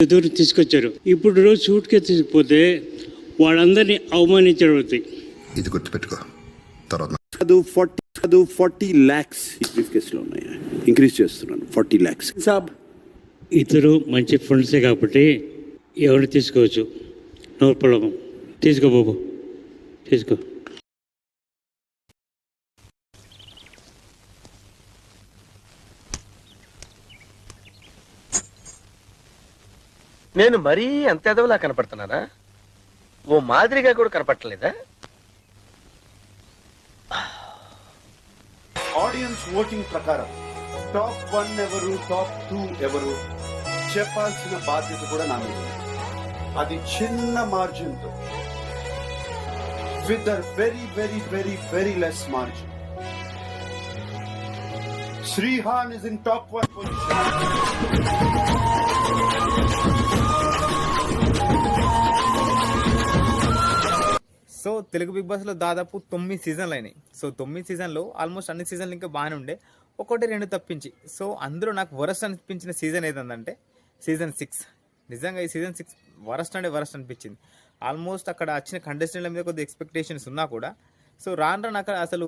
దూరం తీసుకొచ్చారు. ఇప్పుడు రోజు సూట్కే తీసుకుపోతే వాళ్ళందరినీ అవమానించబడతాయి. ఇది గుర్తుపెట్టుకో. తర్వాత 40 lakhs బ్రీఫ్ కేసులో ఉన్నాయి. ఇంక్రీజ్ చేస్తున్నాను 40 lakhs. సాబ్ ఇద్దరు మంచి ఫ్రెండ్సే కాబట్టి ఎవరిని తీసుకోవచ్చు. No problem. తీసుకో బాబు, తీసుకో. నేను మరీ అంత ఎదవలా కనపడుతున్నానా? ఓ మాదిరిగా కూడా కనపడలేదా? ఆడియన్స్ ఓటింగ్ ప్రకారం టాప్ 1 ఎవరు, టాప్ 2 ఎవరు చెప్పాల్సిన బాధ్యత కూడా నా మీద ఉంది. అది చిన్న మార్జిన్ తో, with very very very very less margin. Srihan is in top 1 position. So Telugu big బాస్లో దాదాపు 9 సీజన్లు అయినాయి. సో 9 సీజన్లో ఆల్మోస్ట్ అన్ని సీజన్లు ఇంకా బాగానే ఉండే, 1-2 తప్పించి. సో అందులో నాకు వరస్ట్ అనిపించిన సీజన్ ఏదంటే సీజన్ 6. నిజంగా ఈ సీజన్ 6 వరస్ట్ అనిపించింది. ఆల్మోస్ట్ అక్కడ వచ్చిన కంటెస్టెంట్ల మీద కొద్దిగా ఎక్స్పెక్టేషన్స్ ఉన్నా కూడా సో రాను అక్కడ అసలు